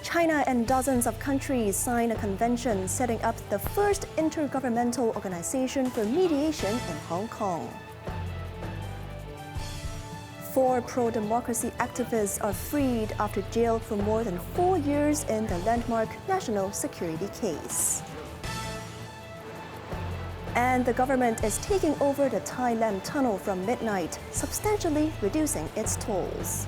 China and dozens of countries signed a convention setting up the first intergovernmental organization for mediation in Hong Kong. 4 pro-democracy activists are freed after jail for more than 4 years in the landmark national security case. And the government is taking over the Tai Lam Tunnel from midnight, substantially reducing its tolls.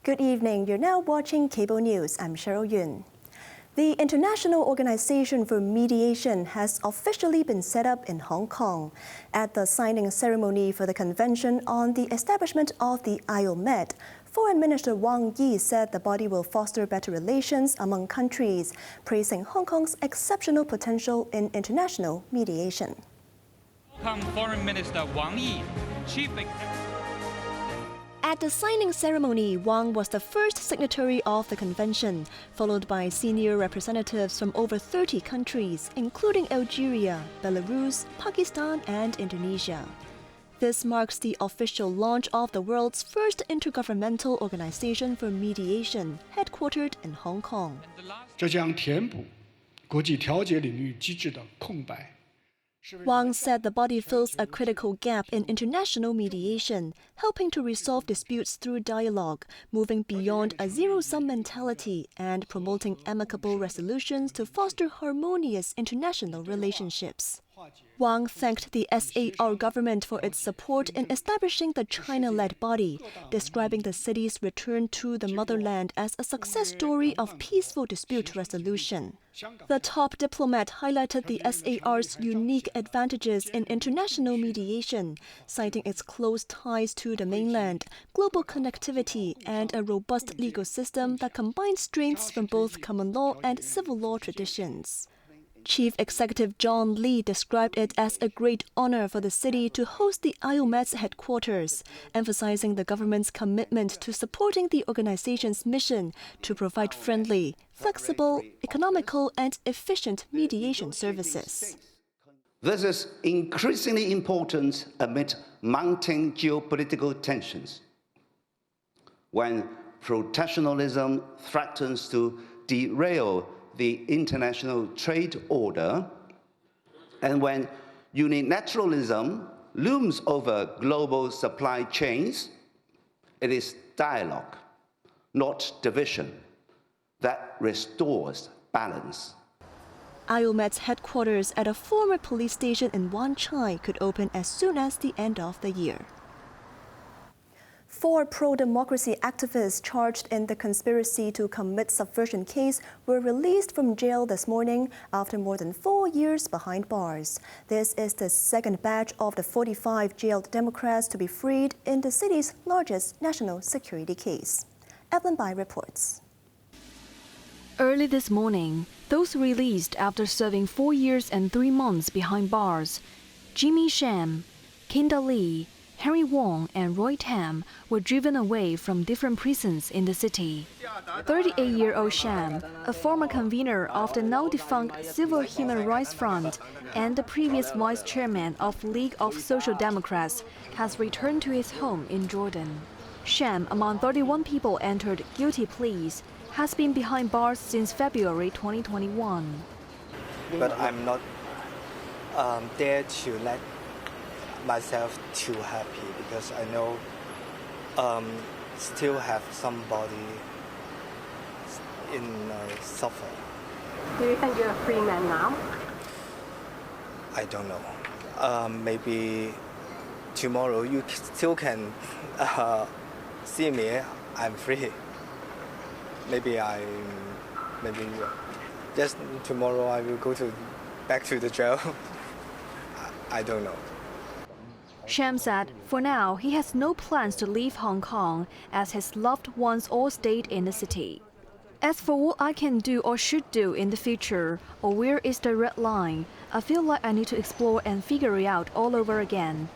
Good evening. You're now watching Cable News. I'm Cheryl Yun. The International Organization for Mediation has officially been set up in Hong Kong. At the signing ceremony for the Convention on the Establishment of the IOMED, Foreign Minister Wang Yi said the body will foster better relations among countries, praising Hong Kong's exceptional potential in international mediation. Welcome Foreign Minister Wang Yi, Chief Executive. At the signing ceremony, Wang was the first signatory of the convention, followed by senior representatives from over 30 countries, including Algeria, Belarus, Pakistan, and Indonesia. This marks the official launch of the world's first intergovernmental organization for mediation, headquartered in Hong Kong. 这将填补国际调解领域机制的空白。 Wang said the body fills a critical gap in international mediation, helping to resolve disputes through dialogue, moving beyond a zero-sum mentality and promoting amicable resolutions to foster harmonious international relationships. Wang thanked the SAR government for its support in establishing the China-led body, describing the city's return to the motherland as a success story of peaceful dispute resolution. The top diplomat highlighted the SAR's unique advantages in international mediation, citing its close ties to the mainland, global connectivity, and a robust legal system that combines strengths from both common law and civil law traditions. Chief Executive John Lee described it as a great honor for the city to host the IOMED's headquarters, emphasizing the government's commitment to supporting the organization's mission to provide friendly, flexible, economical, and efficient mediation services. This is increasingly important amid mounting geopolitical tensions. When protectionism threatens to derail the international trade order, and when unilateralism looms over global supply chains, it is dialogue, not division, that restores balance. IOMED's headquarters at a former police station in Wan Chai could open as soon as the end of the year. 4 pro-democracy activists charged in the conspiracy to commit subversion case were released from jail this morning after more than 4 years behind bars. This is the second batch of the 45 jailed Democrats to be freed in the city's largest national security case. Evelyn Bai reports. Early this morning, those released after serving 4 years and 3 months behind bars, Jimmy Sham, Kinda Lee, Henry Wong and Roy Tam were driven away from different prisons in the city. 38-year-old Sham, a former convener of the now-defunct Civil Human Rights Front and the previous vice chairman of League of Social Democrats, has returned to his home in Jordan. Sham, among 31 people entered guilty pleas, has been behind bars since February 2021. But I'm not there to let myself too happy because I know still have somebody in suffer. Do you think you're a free man now? I don't know. Maybe tomorrow you still can see me. I'm free. Maybe just tomorrow I will go back to the jail. I don't know. Sham said for now he has no plans to leave Hong Kong as his loved ones all stayed in the city. As for what I can do or should do in the future, or where is the red line, I feel like I need to explore and figure it out all over again,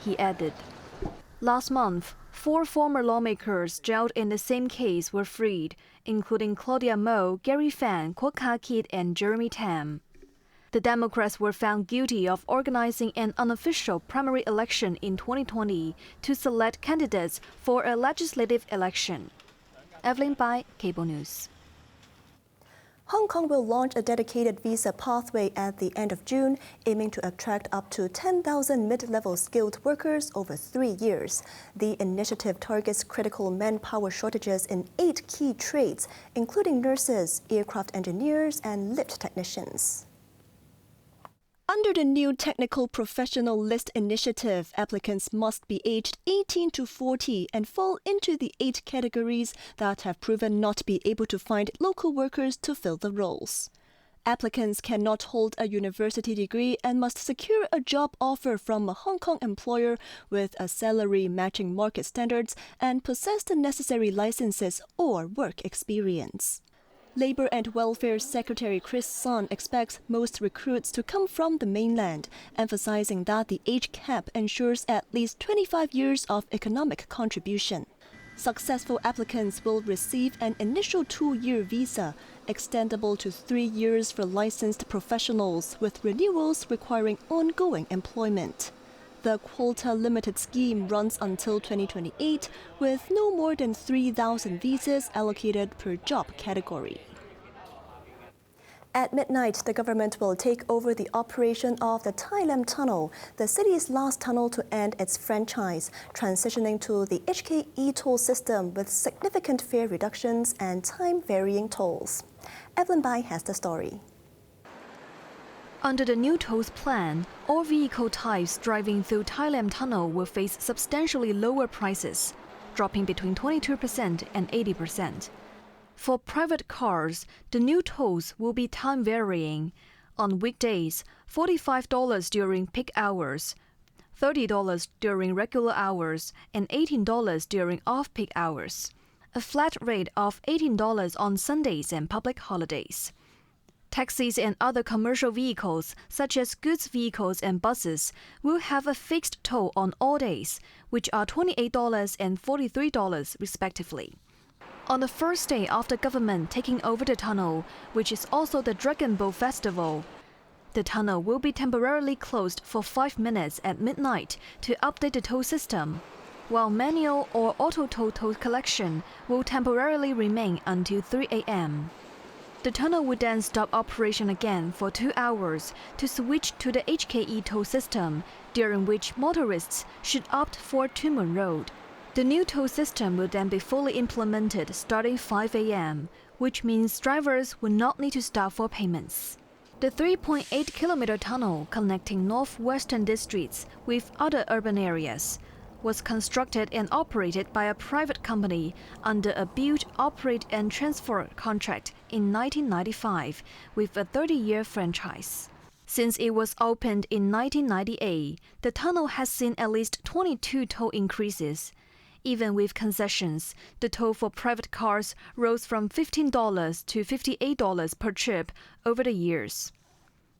he added. Last month, 4 former lawmakers jailed in the same case were freed, including Claudia Mo, Gary Fan, Kwok Ka-kit, and Jeremy Tam. The Democrats were found guilty of organizing an unofficial primary election in 2020 to select candidates for a legislative election. Evelyn Bai, Cable News. Hong Kong will launch a dedicated visa pathway at the end of June, aiming to attract up to 10,000 mid-level skilled workers over 3 years. The initiative targets critical manpower shortages in 8 key trades, including nurses, aircraft engineers, and lift technicians. Under the new Technical Professional List initiative, applicants must be aged 18 to 40 and fall into the 8 categories that have proven not to be able to find local workers to fill the roles. Applicants cannot hold a university degree and must secure a job offer from a Hong Kong employer with a salary matching market standards and possess the necessary licenses or work experience. Labour and Welfare Secretary Chris Sun expects most recruits to come from the mainland, emphasizing that the age cap ensures at least 25 years of economic contribution. Successful applicants will receive an initial 2-year visa, extendable to 3 years for licensed professionals, with renewals requiring ongoing employment. The quota limited scheme runs until 2028, with no more than 3,000 visas allocated per job category. At midnight, the government will take over the operation of the Tai Lam Tunnel, the city's last tunnel to end its franchise, transitioning to the HKE toll system with significant fare reductions and time-varying tolls. Evelyn Bai has the story. Under the new tolls plan, all vehicle types driving through Tai Lam Tunnel will face substantially lower prices, dropping between 22% and 80%. For private cars, the new tolls will be time-varying. On weekdays, $45 during peak hours, $30 during regular hours, and $18 during off-peak hours. A flat rate of $18 on Sundays and public holidays. Taxis and other commercial vehicles, such as goods vehicles and buses, will have a fixed toll on all days, which are $28 and $43 respectively. On the first day of the government taking over the tunnel, which is also the Dragon Boat Festival, the tunnel will be temporarily closed for 5 minutes at midnight to update the toll system, while manual or auto toll collection will temporarily remain until 3 a.m. The tunnel would then stop operation again for 2 hours to switch to the HKE toll system, during which motorists should opt for Tuen Mun Road. The new toll system will then be fully implemented starting 5 a.m., which means drivers will not need to stop for payments. The 3.8-kilometer tunnel connecting northwestern districts with other urban areas was constructed and operated by a private company under a build, operate and transfer contract in 1995 with a 30-year franchise. Since it was opened in 1998, the tunnel has seen at least 22 toll increases. Even with concessions, the toll for private cars rose from $15 to $58 per trip over the years.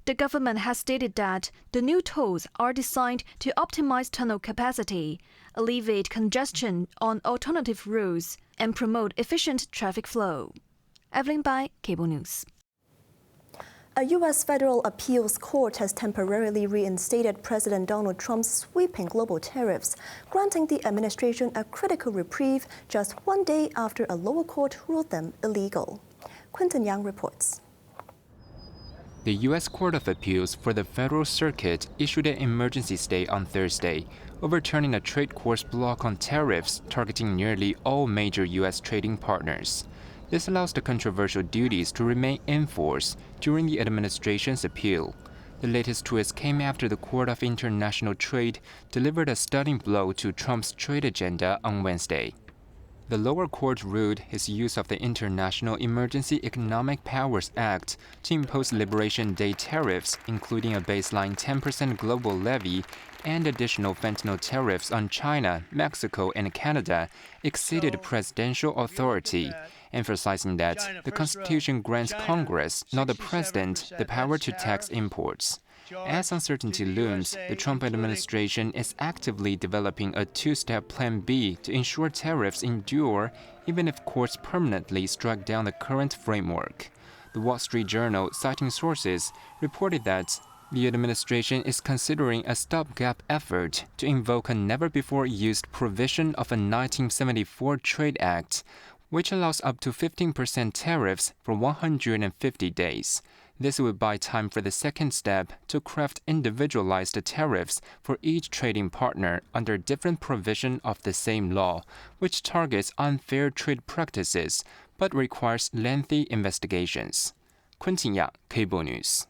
The government has stated that the new tolls are designed to optimize tunnel capacity, alleviate congestion on alternative routes, and promote efficient traffic flow. Evelyn Bai, Cable News. A U.S. federal appeals court has temporarily reinstated President Donald Trump's sweeping global tariffs, granting the administration a critical reprieve just 1 day after a lower court ruled them illegal. Quinton Yang reports. The U.S. Court of Appeals for the Federal Circuit issued an emergency stay on Thursday, overturning a trade court's block on tariffs targeting nearly all major U.S. trading partners. This allows the controversial duties to remain in force during the administration's appeal. The latest twist came after the Court of International Trade delivered a stunning blow to Trump's trade agenda on Wednesday. The lower court ruled his use of the International Emergency Economic Powers Act to impose Liberation Day tariffs, including a baseline 10% global levy and additional fentanyl tariffs on China, Mexico, and Canada, exceeded presidential authority, emphasizing that the Constitution grants Congress, not the President, the power to tax imports. As uncertainty looms, the Trump administration is actively developing a two-step Plan B to ensure tariffs endure even if courts permanently strike down the current framework. The Wall Street Journal, citing sources, reported that the administration is considering a stopgap effort to invoke a never-before-used provision of a 1974 Trade Act, which allows up to 15% tariffs for 150 days. This would buy time for the second step to craft individualized tariffs for each trading partner under different provision of the same law, which targets unfair trade practices but requires lengthy investigations. Quentin Ya, Cable News.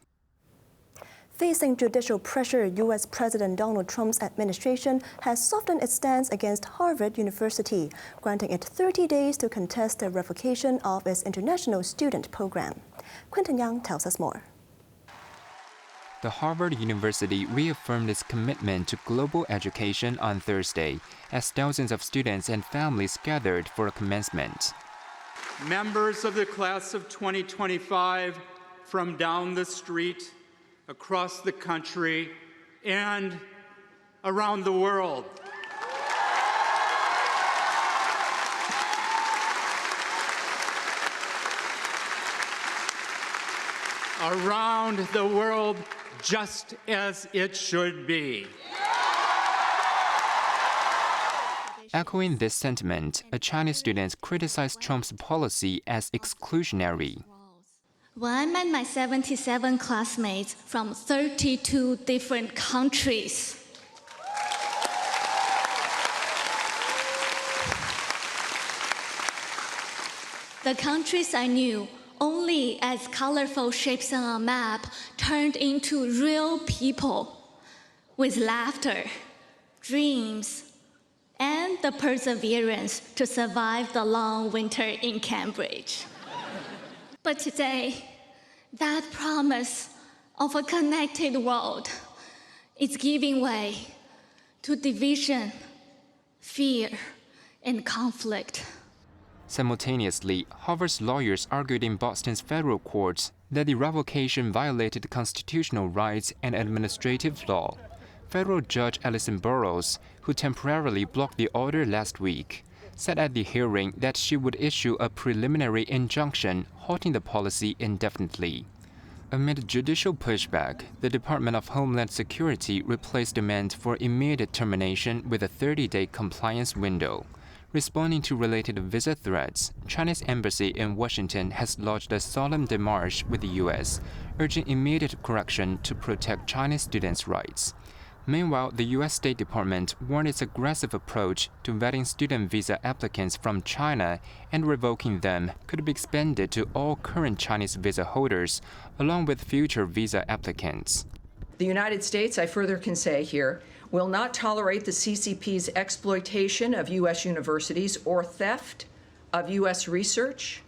Facing judicial pressure, U.S. President Donald Trump's administration has softened its stance against Harvard University, granting it 30 days to contest the revocation of its international student program. Quentin Yang tells us more. The Harvard University reaffirmed its commitment to global education on Thursday, as thousands of students and families gathered for a commencement. Members of the class of 2025 from down the street, across the country, and around the world. Around the world, just as it should be. Echoing this sentiment, a Chinese student criticized Trump's policy as exclusionary. When I met my 77 classmates from 32 different countries, the countries I knew only as colorful shapes on a map turned into real people with laughter, dreams, and the perseverance to survive the long winter in Cambridge. But today, that promise of a connected world is giving way to division, fear, and conflict. Simultaneously, Harvard's lawyers argued in Boston's federal courts that the revocation violated constitutional rights and administrative law. Federal Judge Alison Burroughs, who temporarily blocked the order last week, said at the hearing that she would issue a preliminary injunction halting the policy indefinitely. Amid judicial pushback, the Department of Homeland Security replaced demand for immediate termination with a 30-day compliance window. Responding to related visa threats, China's embassy in Washington has lodged a solemn démarche with the U.S., urging immediate correction to protect Chinese students' rights. Meanwhile, the U.S. State Department warned its aggressive approach to vetting student visa applicants from China and revoking them could be expanded to all current Chinese visa holders, along with future visa applicants. The United States, I further can say here, will not tolerate the CCP's exploitation of U.S. universities or theft of U.S. research,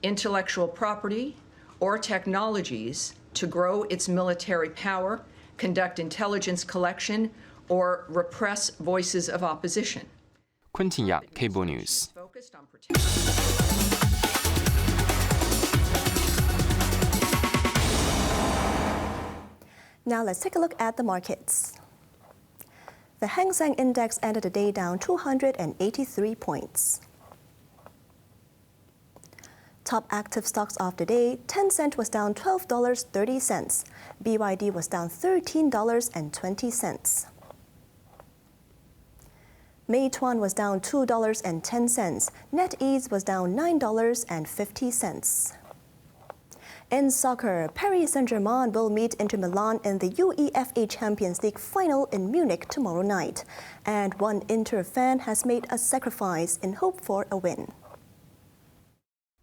intellectual property, or technologies to grow its military power, conduct intelligence collection, or repress voices of opposition. Quentin Ya, Cable News. Now let's take a look at the markets. The Hang Seng Index ended the day down 283 points. Top active stocks of the day, Tencent was down $12.30. BYD was down $13.20. Meituan was down $2.10. NetEase was down $9.50. In soccer, Paris Saint-Germain will meet Inter Milan in the UEFA Champions League final in Munich tomorrow night. And one Inter fan has made a sacrifice in hope for a win.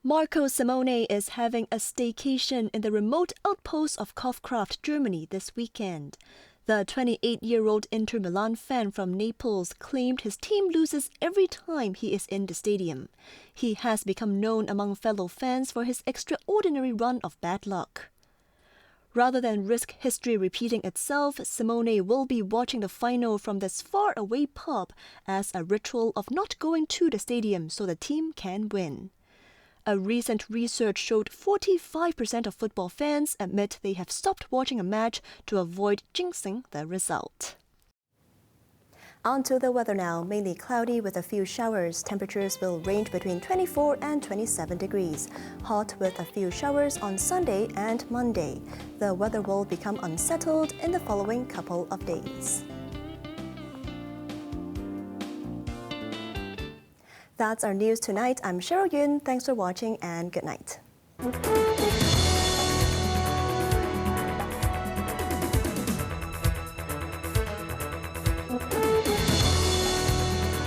Marco Simone is having a staycation in the remote outpost of Kaufkraft, Germany this weekend. The 28-year-old Inter Milan fan from Naples claimed his team loses every time he is in the stadium. He has become known among fellow fans for his extraordinary run of bad luck. Rather than risk history repeating itself, Simone will be watching the final from this far-away pub as a ritual of not going to the stadium so the team can win. A recent research showed 45% of football fans admit they have stopped watching a match to avoid jinxing the result. On to the weather now. Mainly cloudy with a few showers. Temperatures will range between 24 and 27 degrees. Hot with a few showers on Sunday and Monday. The weather will become unsettled in the following couple of days. That's our news tonight. I'm Cheryl Yun. Thanks for watching and good night.